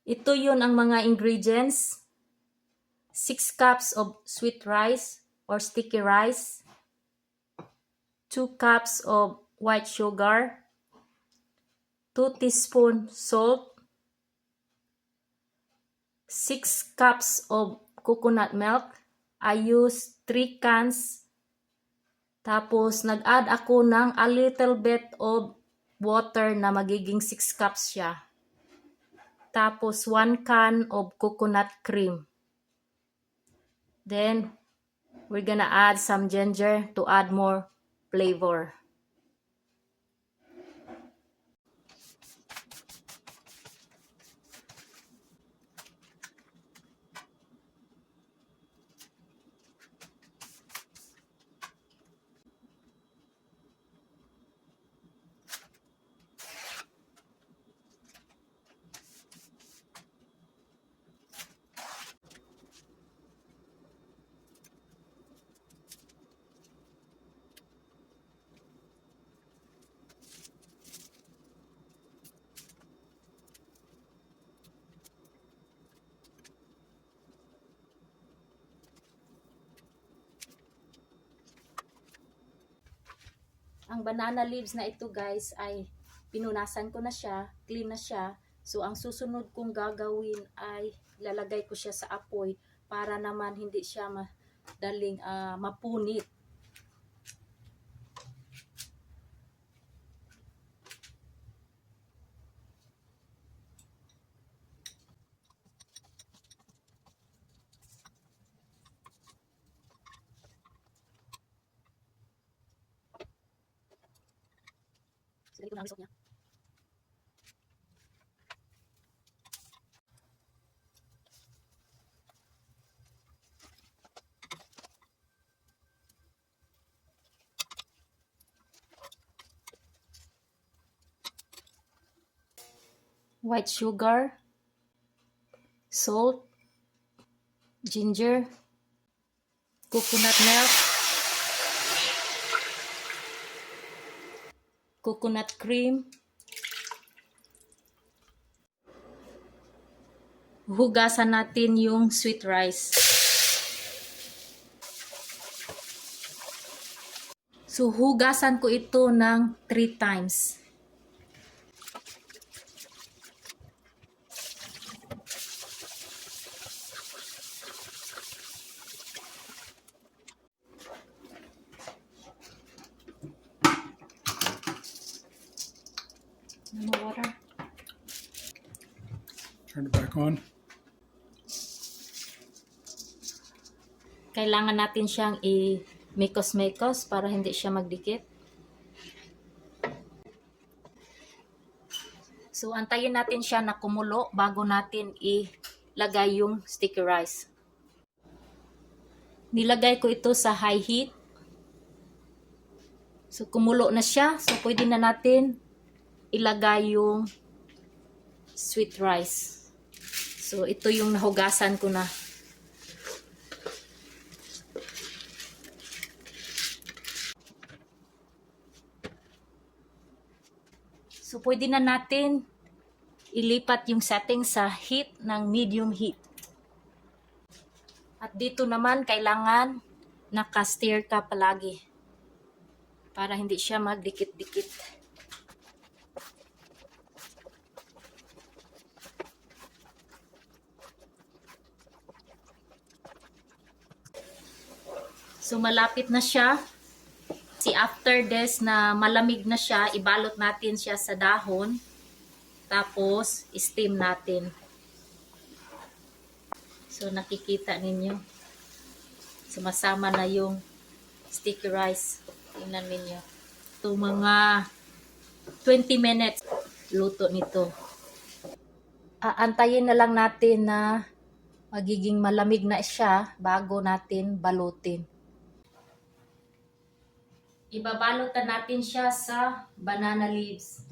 Ito yun ang mga ingredients. 6 cups of sweet rice or sticky rice. 2 cups of white sugar. 2 teaspoons salt. 6 cups of coconut milk. I use 3 cans. Tapos, nag-add ako ng a little bit of water na magiging 6 cups siya. Tapos, 1 can of coconut cream. Then, we're gonna add some ginger to add more flavor. Ang banana leaves na ito guys ay pinunasan ko na siya, clean na siya. So ang susunod kong gagawin ay lalagay ko siya sa apoy para naman hindi siya madaling mapunit. So, ito na ang result niya. White sugar, salt, ginger, coconut milk, coconut cream. Hugasan natin yung sweet rice. So, hugasan ko ito ng 3 times. No more water. Turn it back on. Kailangan natin siyang i-mekos-mekos para hindi siya magdikit. So, antayin natin siya na kumulo bago natin ilagay yung sticky rice. Nilagay ko ito sa high heat. So, kumulo na siya. So, pwede na natin ilagay yung sweet rice. So, ito yung nahugasan ko na. So, pwede na natin ilipat yung setting sa heat ng medium heat. At dito naman, kailangan naka-stir ka palagi para hindi siya magdikit-dikit. So, malapit na siya. After this na malamig na siya, ibalot natin siya sa dahon. Tapos, steam natin. So, nakikita ninyo. Sumasama na yung sticky rice. Tingnan ninyo. Ito mga 20 minutes luto nito. Aantayin na lang natin na magiging malamig na siya bago natin balutin. Ibabalot na natin siya sa banana leaves.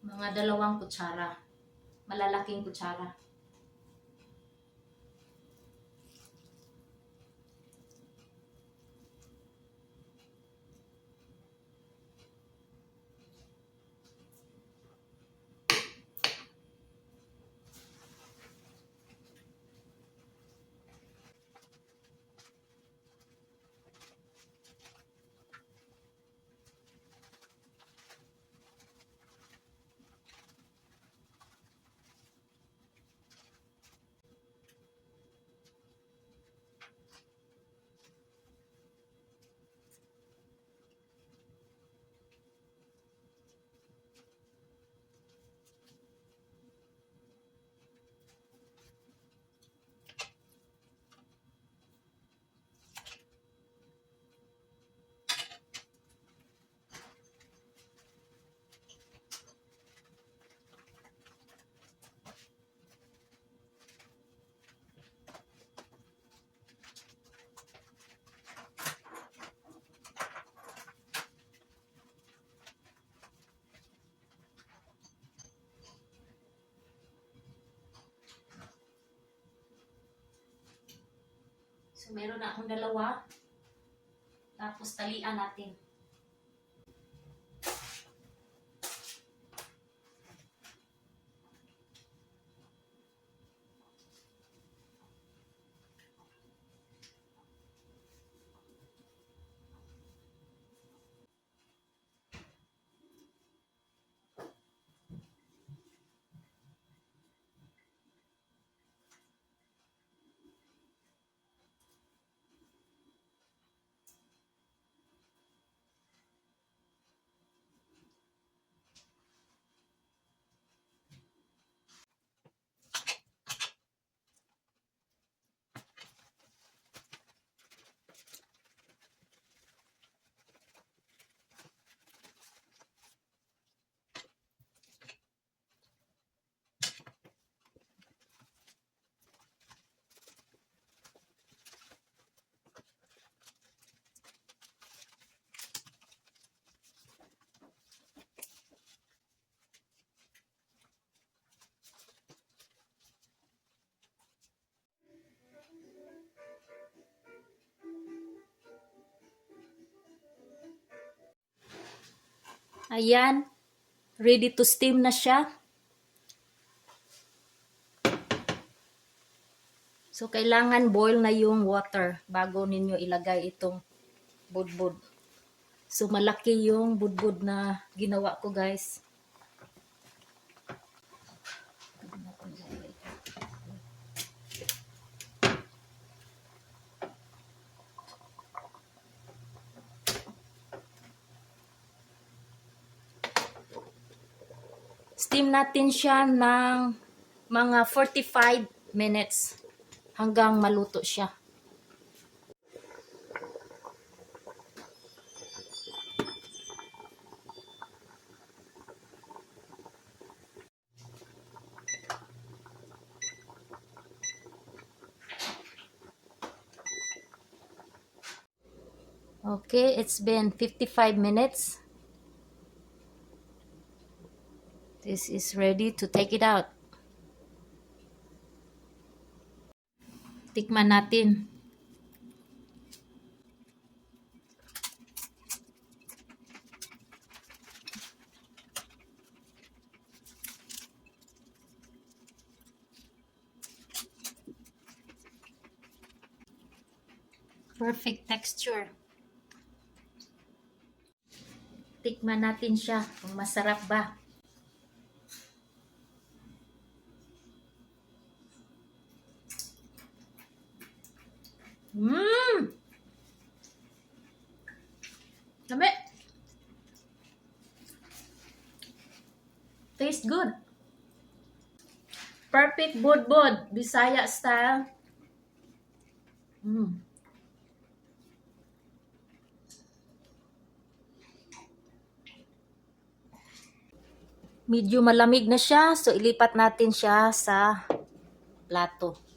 Mga 2 kutsara. Malalaking kutsara. So, meron na akong dalawa. Tapos, talian natin. Ayan. Ready to steam na siya. So, kailangan boil na yung water bago ninyo ilagay itong budbud. So, malaki yung budbud na ginawa ko, guys. Steam natin siya ng mga 45 minutes hanggang maluto siya. Okay, it's been 55 minutes. This is ready to take it out. Tikman natin. Perfect texture. Tikman natin siya kung masarap ba. Dami. Tastes good. Perfect budbud, Bisaya style. Medyo malamig na siya, so ilipat natin siya sa plato.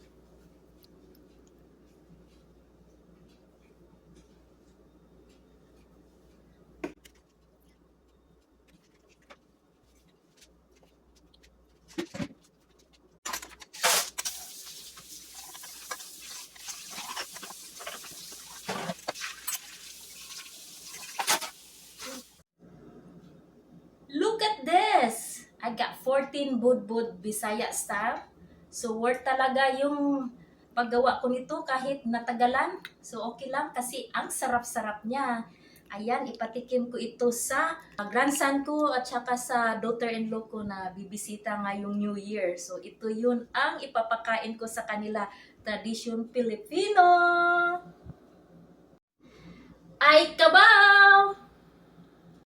Look at this! I got 14 budbud Bisaya style. So worth talaga yung paggawa ko nito kahit natagalan. So okay lang kasi ang sarap-sarap niya. Ayan, ipatikim ko ito sa grandson ko at saka sa daughter-in-law ko na bibisita ngayong New Year. So ito yun ang ipapakain ko sa kanila. Tradisyon Pilipino! Ay kabaw!